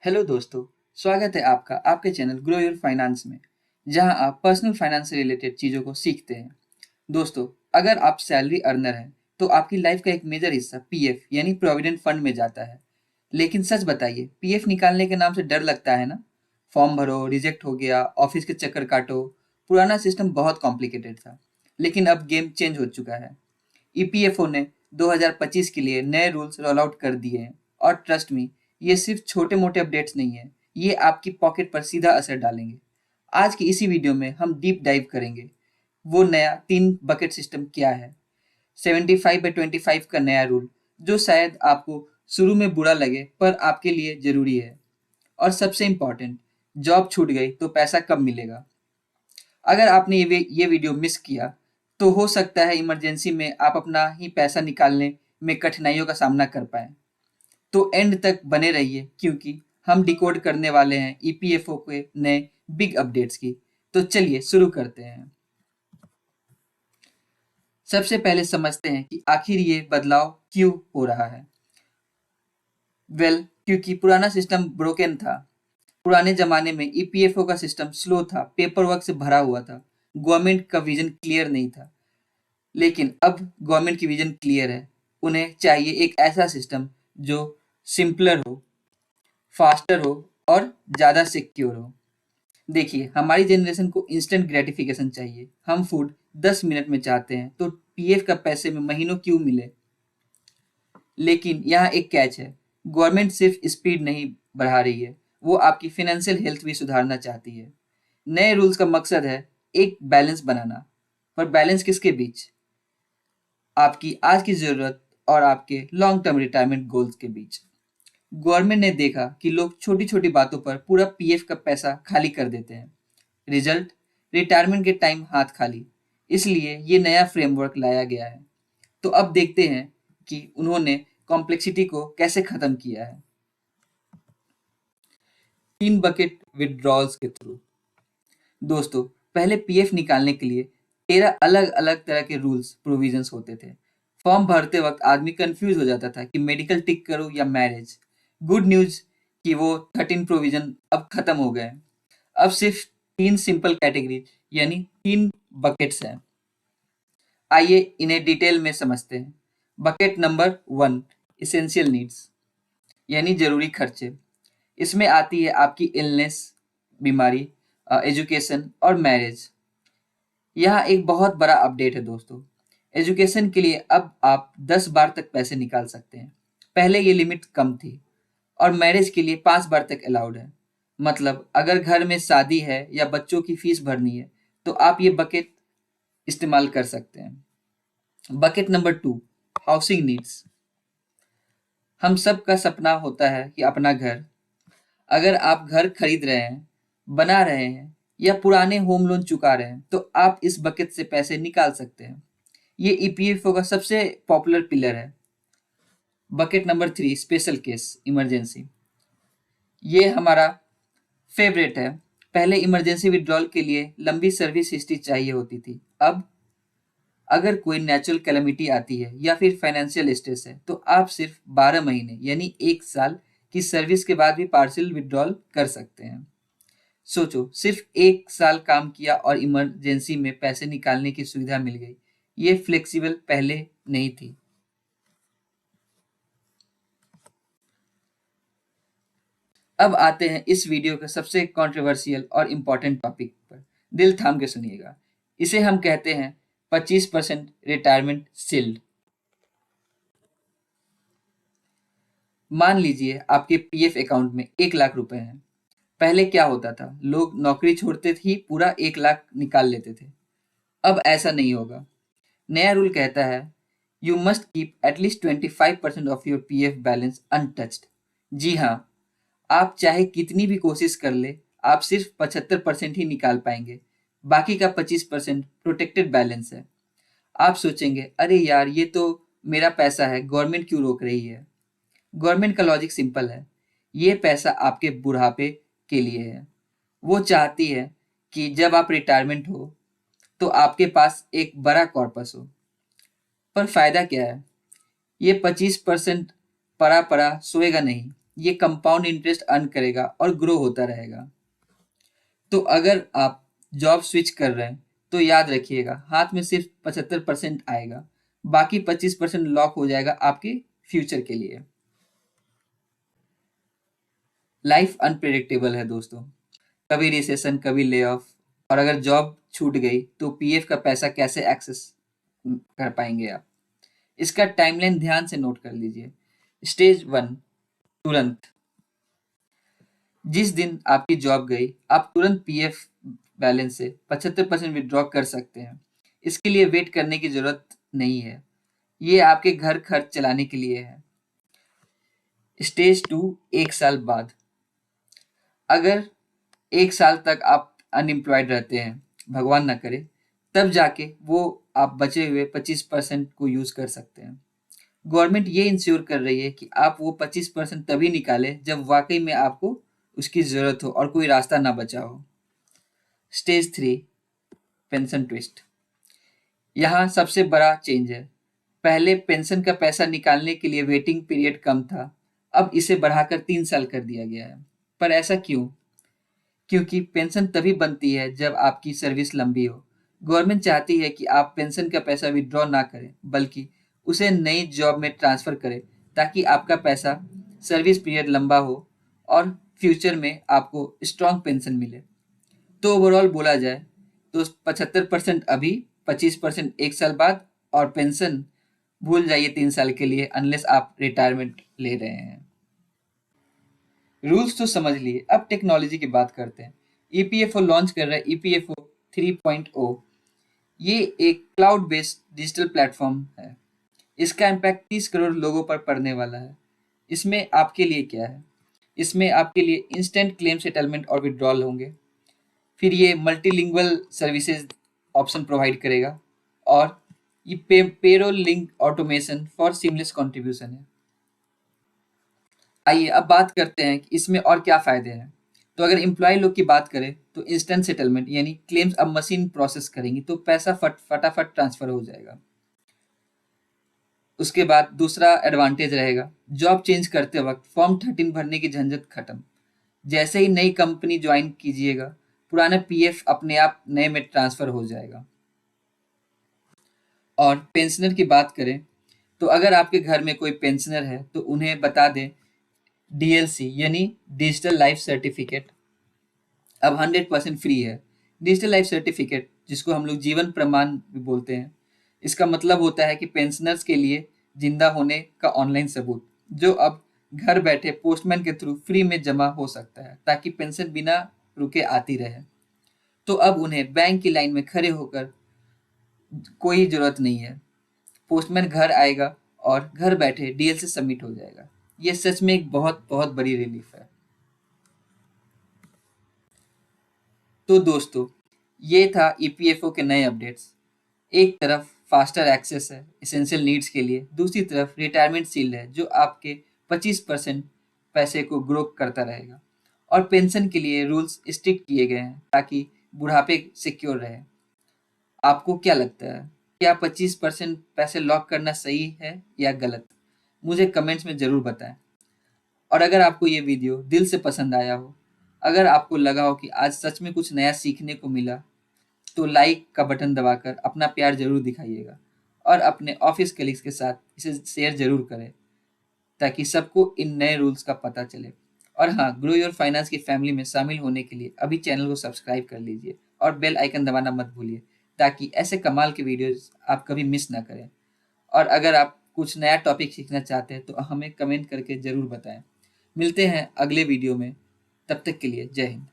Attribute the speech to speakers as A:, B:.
A: Hello दोस्तों, स्वागत है आपका आपके चैनल ग्रो योर फाइनेंस में, जहां आप पर्सनल फाइनेंस से रिलेटेड चीज़ों को सीखते हैं। दोस्तों, अगर आप सैलरी अर्नर हैं, तो आपकी लाइफ का एक मेजर हिस्सा पीएफ यानी प्रोविडेंट फंड में जाता है। लेकिन सच बताइए, पीएफ निकालने के नाम से डर लगता है ना? फॉर्म भरो, रिजेक्ट हो गया, ऑफिस के चक्कर काटो। पुराना सिस्टम बहुत कॉम्प्लिकेटेड था, लेकिन अब गेम चेंज हो चुका है। ईपीएफओ ने 2025 के लिए नए रूल्स रोल आउट कर दिए हैं और ट्रस्ट मी, ये सिर्फ छोटे-मोटे अपडेट्स नहीं हैं, ये आपकी पॉकेट पर सीधा असर डालेंगे। आज की इसी वीडियो में हम डीप डाइव करेंगे। वो नया 3 बकेट सिस्टम क्या है? 75/25 का नया रूल, जो शायद आपको शुरू में बुरा लगे पर आपके लिए ज़रूरी है। और सबसे इम्पोर्टेंट, जॉब छूट गई तो पैसा कब मिलेगा? अगर आपने ये वीडियो मिस किया, तो हो सकता है इमरजेंसी में आप अपना ही पैसा निकालने में कठिनाइयों का सामना कर पाएँ। तो एंड तक बने रहिए, क्योंकि हम डिकोड करने वाले हैं ईपीएफओ के नए बिग अपडेट्स की। तो चलिए शुरू करते हैं। सबसे पहले समझते हैं कि आखिर ये बदलाव क्यों हो रहा है। क्योंकि पुराना सिस्टम ब्रोकन था। पुराने जमाने में ईपीएफओ का सिस्टम स्लो था, पेपर वर्क से भरा हुआ था, गवर्नमेंट का विजन क्लियर नहीं था। लेकिन अब गवर्नमेंट की विजन क्लियर है। उन्हें चाहिए एक ऐसा सिस्टम जो सिंपलर हो, फास्टर हो और ज़्यादा सिक्योर हो। देखिए, हमारी जनरेशन को इंस्टेंट ग्रेटिफिकेशन चाहिए। हम फूड 10 मिनट में चाहते हैं, तो पीएफ का पैसे में महीनों क्यों मिले? लेकिन यहाँ एक कैच है। गवर्नमेंट सिर्फ स्पीड नहीं बढ़ा रही है, वो आपकी फाइनेंशियल हेल्थ भी सुधारना चाहती है। नए रूल्स का मकसद है एक बैलेंस बनाना। पर बैलेंस किसके बीच? आपकी आज की ज़रूरत और आपके लॉन्ग टर्म रिटायरमेंट गोल्स के बीच। गवर्नमेंट ने देखा कि लोग छोटी-छोटी बातों पर पूरा पीएफ का पैसा खाली कर देते हैं। रिजल्ट, रिटायरमेंट के टाइम हाथ खाली। इसलिए ये नया फ्रेमवर्क लाया गया है। तो अब देखते हैं कि उन्होंने कॉम्प्लेक्सिटी को कैसे खत्म किया है। 3 बकेट विथड्रॉल्स के थ्रू। दोस्तों, पहले पीएफ निकालने के लिए 13 अलग-अलग तरह के रूल्स प्रोविजंस होते थे। फॉर्म भरते वक्त आदमी कंफ्यूज हो जाता था कि मेडिकल टिक करो या मैरिज। गुड न्यूज़ कि वो 13 प्रोविजन अब खत्म हो गए। अब सिर्फ 3 सिंपल कैटेगरी यानी 3 बकेट्स हैं। आइए इन्हें डिटेल में समझते हैं। बकेट नंबर 1, एसेंशियल नीड्स यानी ज़रूरी खर्चे। इसमें आती है आपकी इलनेस, बीमारी, एजुकेशन और मैरिज। यहाँ एक बहुत बड़ा अपडेट है दोस्तों। एजुकेशन के लिए अब आप 10 बार तक पैसे निकाल सकते हैं। पहले ये लिमिट कम थी। और मैरिज के लिए 5 बार तक अलाउड है। मतलब अगर घर में शादी है या बच्चों की फीस भरनी है, तो आप ये बकेट इस्तेमाल कर सकते हैं। Bucket number 2, housing needs. हम सब का सपना होता है कि अपना घर। अगर आप घर खरीद रहे हैं, बना रहे हैं या पुराने होम लोन चुका रहे हैं, तो आप इस बकेट से पैसे निकाल सकते हैं। ये ईपीएफओ का सबसे पॉपुलर पिलर है। Bucket number 3, special case, emergency. ये हमारा फेवरेट है। पहले इमरजेंसी विड्रॉल के लिए लंबी सर्विस हिस्ट्री चाहिए होती थी। अब अगर कोई नेचुरल कैलेमिटी आती है या फिर फाइनेंशियल स्ट्रेस है, तो आप सिर्फ 12 महीने यानी 1 साल की सर्विस के बाद भी पार्शियल विड्रॉल कर सकते हैं। सोचो, सिर्फ 1 साल काम किया और इमरजेंसी में पैसे निकालने की सुविधा मिल गई। ये फ्लेक्सिबल पहले नहीं थी। अब आते हैं इस वीडियो के सबसे कंट्रोवर्शियल और इम्पोर्टेंट टॉपिक पर। दिल थाम के सुनिएगा। इसे हम कहते हैं 25% रिटायरमेंट शील्ड। मान लीजिए आपके पीएफ अकाउंट में 1 लाख रुपए हैं। पहले क्या होता था? लोग नौकरी छोड़ते ही पूरा 1 लाख निकाल लेते थे। अब ऐसा नहीं होगा। नया रूल कहता है you must keep at least 25% of your PF balance untouched. जी हाँ, आप चाहे कितनी भी कोशिश कर ले, आप सिर्फ 75% ही निकाल पाएंगे। बाकी का 25% प्रोटेक्टेड बैलेंस है। आप सोचेंगे, अरे यार, ये तो मेरा पैसा है, गवर्नमेंट क्यों रोक रही है? गवर्नमेंट का लॉजिक सिंपल है। ये पैसा आपके बुढ़ापे के लिए है। वो चाहती है कि जब आप रिटायरमेंट हो, तो आपके पास एक बड़ा कॉर्पस हो। पर फायदा क्या है? ये 25% पड़ा पड़ा सोएगा नहीं। ये कंपाउंड इंटरेस्ट अर्न करेगा और ग्रो होता रहेगा। तो अगर आप जॉब स्विच कर रहे हैं तो याद रखिएगा, हाथ में सिर्फ 75% आएगा, बाकी 25% लॉक हो जाएगा आपके फ्यूचर के लिए। लाइफ अनप्रेडिक्टेबल है दोस्तों, कभी रिसेशन, कभी ले ऑफ, और अगर जॉब छूट गई तो पीएफ का पैसा कैसे एक्सेस कर पाएंगे आप। इसका टाइमलाइन ध्यान से नोट कर लीजिए। स्टेज 1, तुरंत। जिस दिन आपकी जॉब गई आप तुरंत पीएफ बैलेंस से 75% विड्रॉ कर सकते हैं। इसके लिए वेट करने की जरूरत नहीं है, ये आपके घर खर्च चलाने के लिए है। स्टेज 2, 1 साल बाद। अगर 1 साल तक आप अनएम्प्लॉयड रहते हैं, भगवान ना करे, तब जाके वो आप बचे हुए 25% को यूज कर सकते हैं। गवर्नमेंट ये इंश्योर कर रही है कि आप वो 25% तभी निकालें जब वाकई में आपको उसकी जरूरत हो और कोई रास्ता ना बचा हो। Stage 3, pension twist. यहाँ सबसे बड़ा चेंज है। पहले पेंशन का पैसा निकालने के लिए वेटिंग पीरियड कम था, अब इसे बढ़ाकर 3 साल कर दिया गया है। पर ऐसा क्यों? क्योंकि पेंशन तभी बनती है जब आपकी सर्विस लंबी हो। गवर्नमेंट चाहती है कि आप पेंशन का पैसा विड्रॉ ना करें, बल्कि उसे नई जॉब में ट्रांसफर करें, ताकि आपका पैसा सर्विस पीरियड लंबा हो और फ्यूचर में आपको स्ट्रॉन्ग पेंशन मिले। तो ओवरऑल बोला जाए तो 75% अभी, 25% 1 साल बाद, और पेंशन भूल जाइए 3 साल के लिए, अनलेस आप रिटायरमेंट ले रहे हैं। रूल्स तो समझ लिए, अब टेक्नोलॉजी की बात करते हैं। ईपीएफओ लॉन्च कर रहा है ईपीएफओ 3.0। ये एक क्लाउड बेस्ड डिजिटल प्लेटफॉर्म है। इसका इम्पैक्ट 30 करोड़ लोगों पर पड़ने वाला है। इसमें आपके लिए क्या है? इसमें आपके लिए इंस्टेंट क्लेम सेटलमेंट और विड्रॉल होंगे। फिर ये मल्टीलिंगुअल सर्विसेज ऑप्शन प्रोवाइड करेगा, और ये payroll link automation for seamless contribution है। आइए अब बात करते हैं कि इसमें और क्या फ़ायदे हैं। तो अगर एम्प्लॉय लोग की बात करें तो इंस्टेंट सेटलमेंट, यानी क्लेम्स अब मशीन प्रोसेस करेंगी तो पैसा फटाफट ट्रांसफ़र हो जाएगा। उसके बाद दूसरा एडवांटेज रहेगा, जॉब चेंज करते वक्त फॉर्म 13 भरने की झंझट खत्म। जैसे ही नई कंपनी ज्वाइन कीजिएगा, पुराना पीएफ अपने आप नए में ट्रांसफ़र हो जाएगा। और पेंशनर की बात करें तो अगर आपके घर में कोई पेंशनर है तो उन्हें बता दें, डीएलसी यानी डिजिटल लाइफ सर्टिफिकेट अब 100% फ्री है। डिजिटल लाइफ सर्टिफिकेट, जिसको हम लोग जीवन प्रमाण भी बोलते हैं, इसका मतलब होता है कि पेंशनर्स के लिए जिंदा होने का ऑनलाइन सबूत, जो अब घर बैठे पोस्टमैन के थ्रू फ्री में जमा हो सकता है, ताकि पेंशन बिना रुके आती रहे। तो अब उन्हें बैंक की लाइन में खड़े होकर कोई जरूरत नहीं है। पोस्टमैन घर आएगा और घर बैठे डीएलसी सबमिट हो जाएगा। ये सच में एक बहुत बहुत बड़ी रिलीफ है। तो दोस्तों, ये था ईपीएफओ के नए अपडेट्स। एक तरफ फास्टर एक्सेस है एसेंशियल नीड्स के लिए, दूसरी तरफ रिटायरमेंट शील्ड है जो आपके 25% पैसे को ग्रो करता रहेगा, और पेंशन के लिए रूल्स स्ट्रिक्ट किए गए हैं ताकि बुढ़ापे सिक्योर रहे। आपको क्या लगता है, क्या 25% पैसे लॉक करना सही है या गलत? मुझे कमेंट्स में ज़रूर बताएं। और अगर आपको ये वीडियो दिल से पसंद आया हो, अगर आपको लगा हो कि आज सच में कुछ नया सीखने को मिला, तो लाइक का बटन दबाकर अपना प्यार जरूर दिखाइएगा, और अपने ऑफिस कलीग्स के साथ इसे शेयर जरूर करें, ताकि सबको इन नए रूल्स का पता चले। और हाँ, ग्रो योर फाइनेंस की फैमिली में शामिल होने के लिए अभी चैनल को सब्सक्राइब कर लीजिए और बेल आइकन दबाना मत भूलिए, ताकि ऐसे कमाल के वीडियोस आप कभी मिस ना करें। और अगर आप कुछ नया टॉपिक सीखना चाहते हैं तो हमें कमेंट करके ज़रूर बताएं। मिलते हैं अगले वीडियो में, तब तक के लिए जय हिंद।